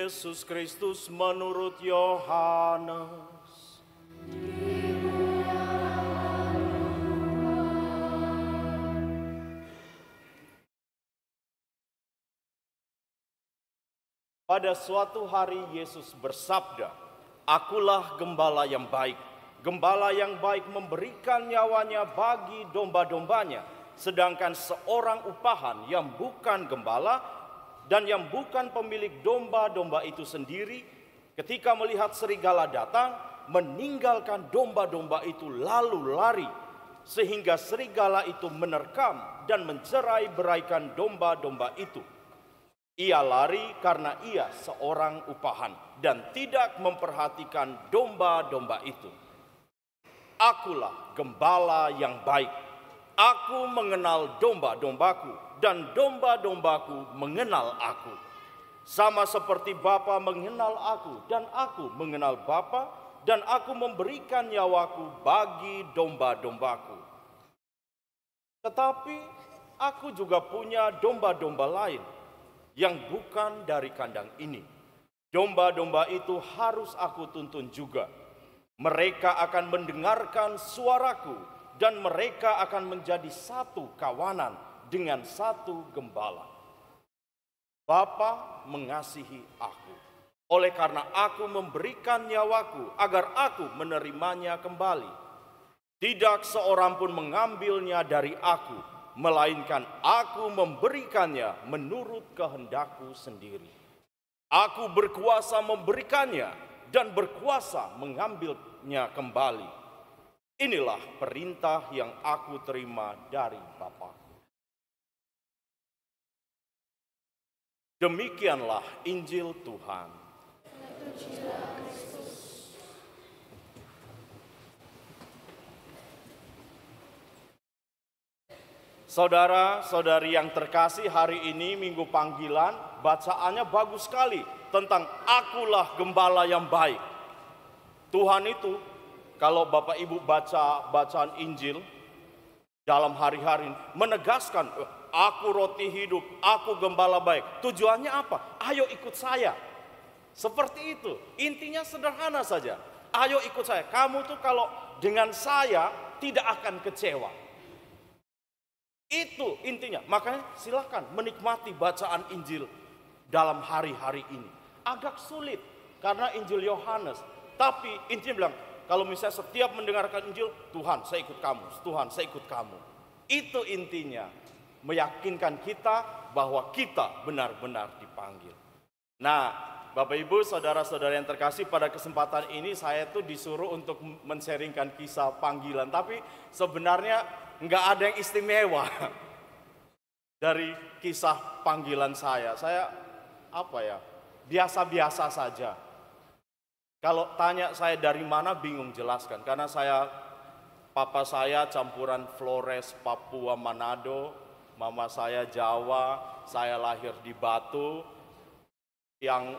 Yesus Kristus menurut Yohanes. Pada suatu hari Yesus bersabda, "Akulah gembala yang baik. Gembala yang baik memberikan nyawanya bagi domba-dombanya. Sedangkan seorang upahan yang bukan gembala dan yang bukan pemilik domba-domba itu sendiri, ketika melihat serigala datang, meninggalkan domba-domba itu lalu lari, sehingga serigala itu menerkam dan mencerai-beraikan domba-domba itu. Ia lari karena ia seorang upahan dan tidak memperhatikan domba-domba itu. Akulah gembala yang baik. Aku mengenal domba-dombaku dan domba-dombaku mengenal aku. Sama seperti Bapa mengenal aku dan aku mengenal Bapa, dan aku memberikan nyawaku bagi domba-dombaku. Tetapi aku juga punya domba-domba lain yang bukan dari kandang ini. Domba-domba itu harus aku tuntun juga. Mereka akan mendengarkan suaraku dan mereka akan menjadi satu kawanan dengan satu gembala. Bapa mengasihi aku, oleh karena aku memberikan nyawaku agar aku menerimanya kembali. Tidak seorang pun mengambilnya dari aku, melainkan aku memberikannya menurut kehendakku sendiri. Aku berkuasa memberikannya dan berkuasa mengambilnya kembali. Inilah perintah yang aku terima dari Bapa." Demikianlah Injil Tuhan. Saudara-saudari yang terkasih, hari ini Minggu Panggilan bacaannya bagus sekali tentang akulah gembala yang baik. Tuhan itu, kalau Bapak Ibu baca bacaan Injil dalam hari-hari, menegaskan, aku roti hidup, aku gembala baik. Tujuannya apa? Ayo ikut saya. Seperti itu, intinya sederhana saja. Ayo ikut saya. Kamu tuh kalau dengan saya tidak akan kecewa. Itu intinya. Makanya silakan menikmati bacaan Injil dalam hari-hari ini. Agak sulit karena Injil Yohanes. Tapi intinya bilang, kalau misalnya setiap mendengarkan Injil, Tuhan saya ikut kamu, Tuhan saya ikut kamu. Itu intinya. Meyakinkan kita bahwa kita benar-benar dipanggil. Nah, Bapak Ibu, saudara-saudara yang terkasih, pada kesempatan ini saya tuh disuruh untuk men-sharingkan kisah panggilan. Tapi sebenarnya nggak ada yang istimewa dari kisah panggilan saya. Saya biasa-biasa saja. Kalau tanya saya dari mana, bingung jelaskan. Karena papa saya campuran Flores, Papua, Manado. Mama saya Jawa, saya lahir di Batu. Yang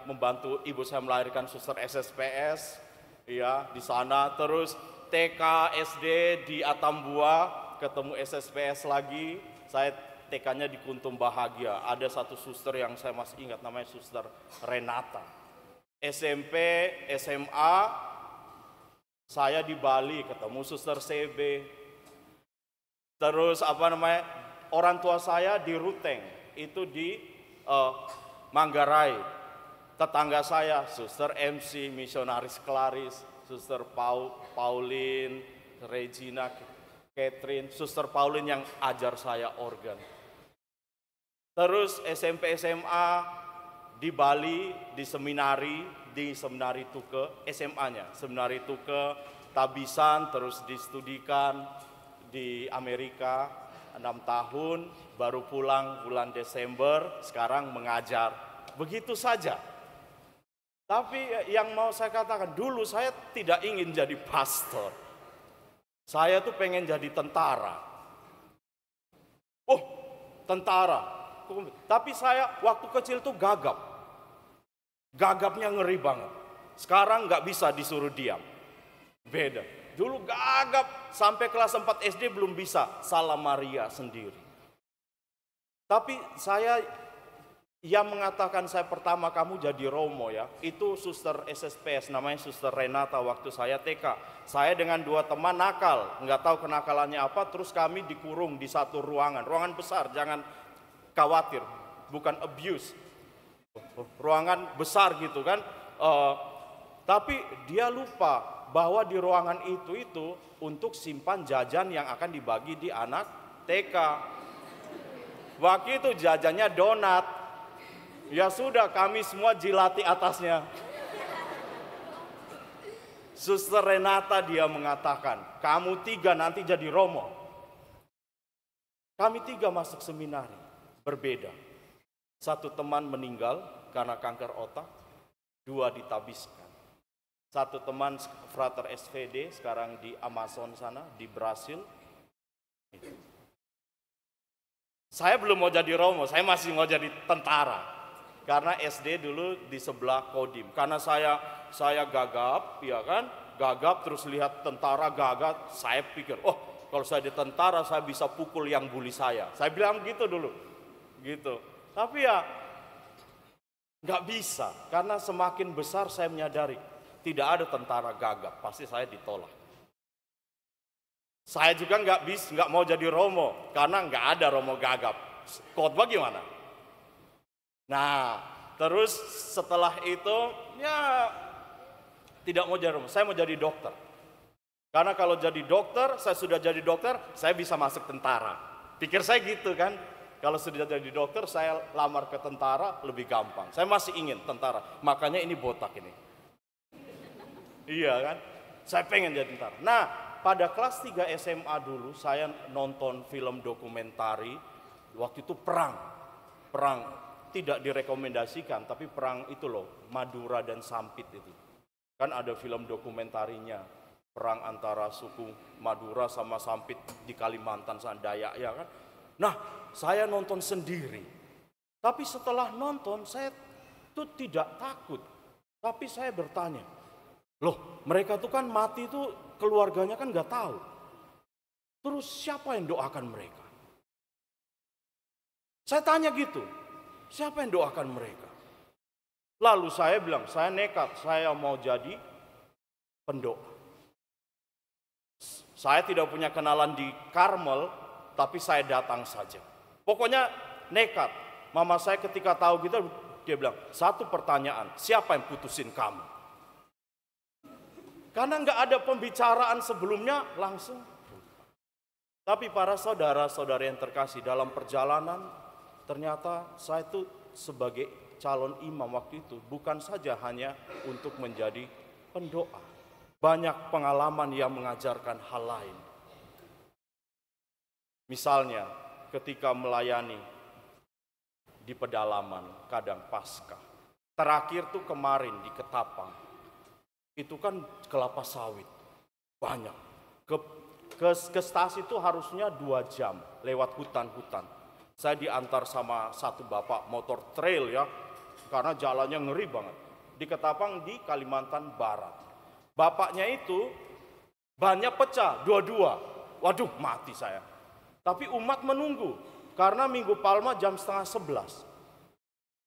membantu ibu saya melahirkan suster SSPS, ya di sana. Terus TK, SD di Atambua, ketemu SSPS lagi. Saya TK-nya di Kuntum Bahagia. Ada satu suster yang saya masih ingat, namanya Suster Renata. SMP, SMA, saya di Bali, ketemu Suster CB. Terus orang tua saya di Ruteng, itu di Manggarai. Tetangga saya, Suster MC, Misionaris Klaris, Suster Pauline, Regina, Catherine, Suster Pauline yang ajar saya organ. Terus SMP SMA di Bali, di Seminari Tuke, SMA-nya, Seminari Tuke, Tabisan, terus distudikan di Amerika 6 tahun, baru pulang bulan Desember, sekarang mengajar. Begitu saja. Tapi yang mau saya katakan, dulu saya tidak ingin jadi pastor. Saya tuh pengen jadi tentara. Tentara. Tapi saya waktu kecil tuh gagap. Gagapnya ngeri banget. Sekarang nggak bisa disuruh diam. Beda. Dulu gagap, sampai kelas 4 SD belum bisa salam Maria sendiri. Tapi saya Yang mengatakan saya pertama kamu jadi Romo ya, itu suster SSPS, namanya suster Renata waktu saya TK. Saya dengan 2 teman nakal, nggak tahu kenakalannya apa, terus kami dikurung di satu ruangan besar, jangan khawatir, bukan abuse, ruangan besar gitu kan. Tapi dia lupa bahwa di ruangan itu untuk simpan jajan yang akan dibagi di anak TK. Waktu itu jajannya donat. Ya sudah, kami semua jilati atasnya. Suster Renata dia mengatakan, kamu 3 nanti jadi Romo. Kami 3 masuk seminari, berbeda. 1 teman meninggal karena kanker otak, 2 ditabiskan. 1 teman frater SVD sekarang di Amazon sana, di Brasil. Saya belum mau jadi Romo, saya masih mau jadi tentara. Karena SD dulu di sebelah Kodim. Karena saya gagap, ya kan? Gagap terus lihat tentara gagap, saya pikir, oh kalau saya di tentara saya bisa pukul yang bully saya. Saya bilang gitu dulu, gitu. Tapi ya nggak bisa, karena semakin besar saya menyadari tidak ada tentara gagap, pasti saya ditolak. Saya juga nggak mau jadi Romo, karena nggak ada Romo gagap. Khotbah gimana? Nah, terus setelah itu ya tidak mau jadi Romo, saya mau jadi dokter. Karena kalau jadi dokter, saya sudah jadi dokter, saya bisa masuk tentara. Pikir saya gitu kan. Kalau sudah jadi dokter, saya lamar ke tentara lebih gampang. Saya masih ingin tentara, makanya ini botak ini. Iya kan? Saya pengen jadi tentara. Nah, pada kelas 3 SMA dulu, saya nonton film dokumentari. Waktu itu perang tidak direkomendasikan, tapi perang itu loh, Madura dan Sampit itu. Kan ada film dokumentarinya, perang antara suku Madura sama Sampit di Kalimantan sana, Dayak ya kan. Nah, saya nonton sendiri. Tapi setelah nonton, saya tuh tidak takut. Tapi saya bertanya, loh mereka tuh kan mati tuh keluarganya kan nggak tahu. Terus siapa yang doakan mereka? Saya tanya gitu. Siapa yang doakan mereka? Lalu saya bilang, saya nekat, saya mau jadi pendoa. Saya tidak punya kenalan di Karmel, tapi saya datang saja. Pokoknya nekat. Mama saya ketika tahu gitu, dia bilang, 1 pertanyaan, siapa yang putusin kamu? Karena nggak ada pembicaraan sebelumnya, langsung. Tapi para saudara-saudara yang terkasih, dalam perjalanan ternyata saya itu sebagai calon imam waktu itu bukan saja hanya untuk menjadi pendoa. Banyak pengalaman yang mengajarkan hal lain. Misalnya ketika melayani di pedalaman kadang Paskah. Terakhir tuh kemarin di Ketapang. Itu kan kelapa sawit. Banyak. Ke stasi itu harusnya 2 jam lewat hutan-hutan. Saya diantar sama 1 bapak motor trail ya, karena jalannya ngeri banget. Di Ketapang di Kalimantan Barat. Bapaknya itu bannya pecah, 2-2. Waduh, mati saya. Tapi umat menunggu, karena Minggu Palma jam 10:30.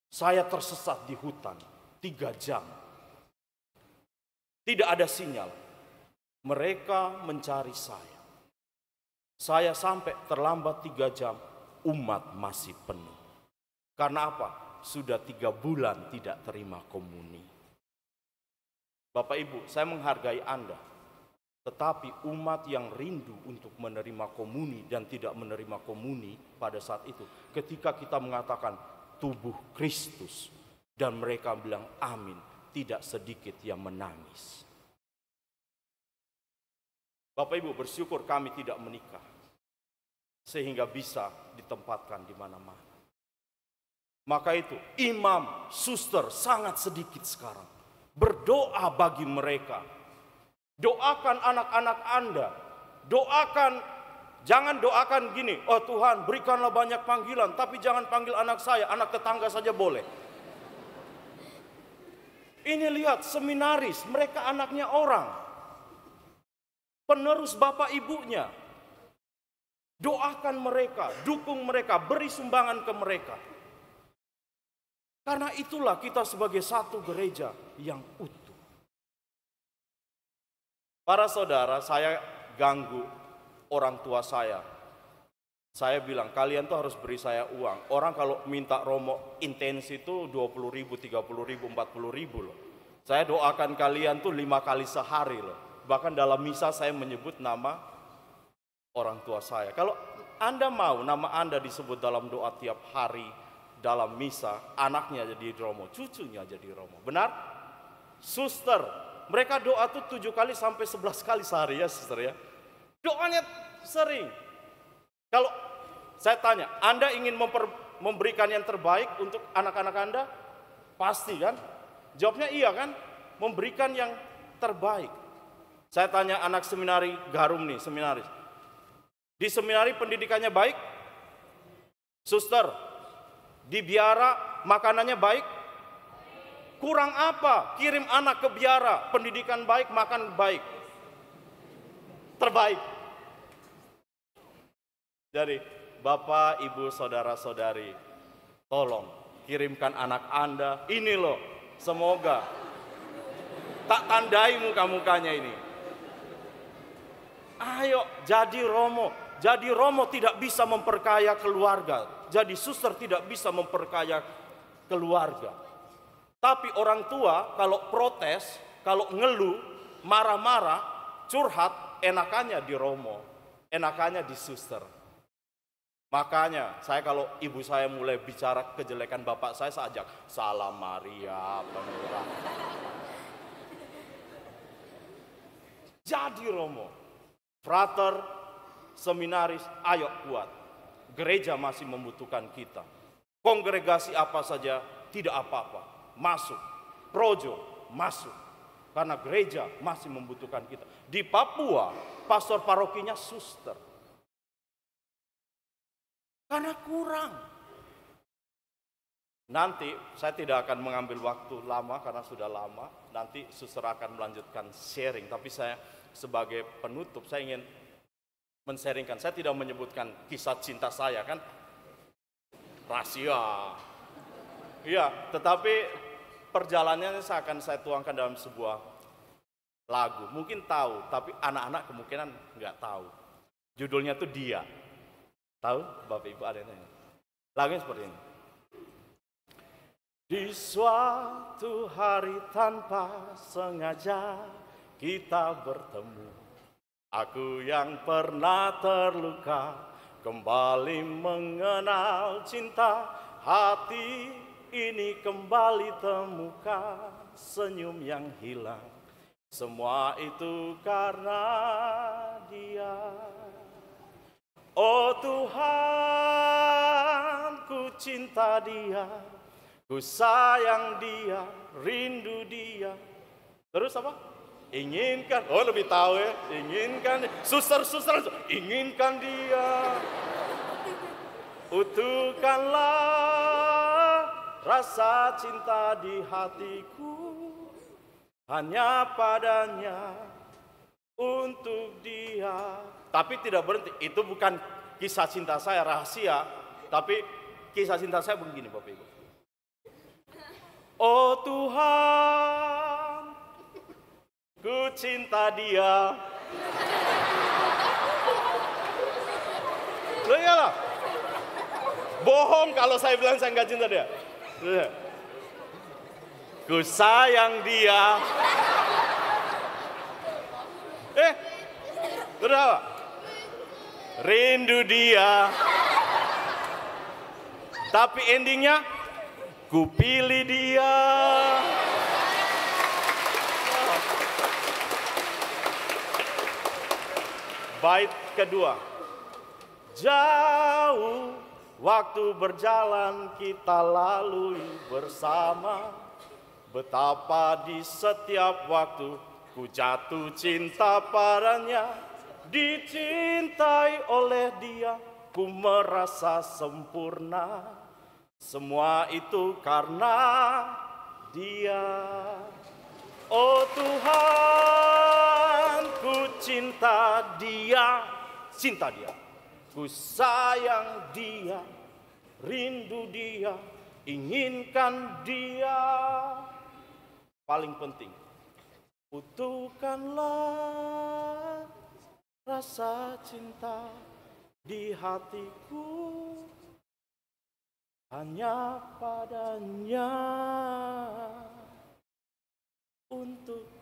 Saya tersesat di hutan, 3 jam. Tidak ada sinyal. Mereka mencari saya. Saya sampai terlambat 3 jam. Umat masih penuh. Karena apa? Sudah 3 bulan tidak terima komuni. Bapak Ibu, saya menghargai Anda. Tetapi umat yang rindu untuk menerima komuni dan tidak menerima komuni pada saat itu, ketika kita mengatakan tubuh Kristus dan mereka bilang amin, tidak sedikit yang menangis. Bapak Ibu, bersyukur kami tidak menikah sehingga bisa ditempatkan di mana-mana. Maka itu imam, suster sangat sedikit sekarang. Berdoa bagi mereka. Doakan anak-anak Anda. Doakan, jangan doakan gini, oh Tuhan berikanlah banyak panggilan, tapi jangan panggil anak saya, anak tetangga saja boleh. Ini lihat seminaris, mereka anaknya orang. Penerus bapak ibunya. Doakan mereka, dukung mereka, beri sumbangan ke mereka. Karena itulah kita sebagai satu gereja yang utuh. Para saudara, saya ganggu orang tua saya. Saya bilang, kalian tuh harus beri saya uang. Orang kalau minta romo intens itu 20.000, 30.000, 40.000 loh. Saya doakan kalian tuh 5 kali sehari loh. Bahkan dalam misa saya menyebut nama orang tua saya. Kalau Anda mau nama Anda disebut dalam doa tiap hari, dalam misa, anaknya jadi romo, cucunya jadi romo. Benar? Suster, mereka doa tuh 7 kali sampai 11 kali sehari ya, suster ya. Doanya sering. Kalau saya tanya, Anda ingin memberikan yang terbaik untuk anak-anak Anda? Pasti kan? Jawabnya iya kan? Memberikan yang terbaik. Saya tanya anak seminari Garum nih, seminaris. Di seminari pendidikannya baik? Suster, di biara makanannya baik? Kurang apa? Kirim anak ke biara, pendidikan baik, makan baik. Terbaik. Jadi, Bapak, Ibu, Saudara-saudari, tolong kirimkan anak Anda. Ini loh, semoga tak tandai muka-mukanya ini. Ayo, jadi romo. Jadi romo tidak bisa memperkaya keluarga. Jadi suster tidak bisa memperkaya keluarga. Tapi orang tua kalau protes, kalau ngeluh, marah-marah, curhat, enakannya di romo, enakannya di suster. Makanya saya kalau ibu saya mulai bicara kejelekan bapak saya ajak, salam Maria pemurah. Jadi romo, frater, seminaris, ayo kuat. Gereja masih membutuhkan kita. Kongregasi apa saja tidak apa-apa, masuk. Projo masuk. Karena gereja masih membutuhkan kita. Di Papua, pastor parokinya suster. Karena kurang. Nanti saya tidak akan mengambil waktu lama karena sudah lama. Nanti suster akan melanjutkan sharing. Tapi saya sebagai penutup saya ingin men-sharingkan. Saya tidak menyebutkan kisah cinta saya kan. Rahasia. Iya, tetapi perjalanannya akan saya tuangkan dalam sebuah lagu. Mungkin tahu, tapi anak-anak kemungkinan nggak tahu. Judulnya tuh Dia. Tahu Bapak Ibu ada yang tanya? Lagunya seperti ini. Di suatu hari tanpa sengaja kita bertemu. Aku yang pernah terluka kembali mengenal cinta. Hati ini kembali temukan senyum yang hilang. Semua itu karena Dia. Oh Tuhan, ku cinta Dia, ku sayang Dia, rindu Dia. Terus apa? Inginkan, oh lebih tahu ya, inginkan, suster, inginkan Dia. Utuhkanlah rasa cinta di hatiku, hanya padanya, untuk Dia. Tapi tidak berhenti, itu bukan kisah cinta saya rahasia, tapi kisah cinta saya begini Bapak Ibu. Oh Tuhan, ku cinta Dia. Loh iyalah, bohong kalau saya bilang saya nggak cinta Dia. Ku sayang Dia. Berapa? Rindu Dia. Tapi endingnya ku pilih Dia. Bait kedua. Jauh waktu berjalan kita lalui bersama. Betapa di setiap waktu ku jatuh cinta padanya. Dicintai oleh Dia, ku merasa sempurna. Semua itu karena Dia. Oh Tuhan, ku cinta Dia, cinta Dia. Ku sayang Dia, rindu Dia. inginkan Dia. Paling penting, butuhkanlah rasa cinta di hatiku hanya padanya untuk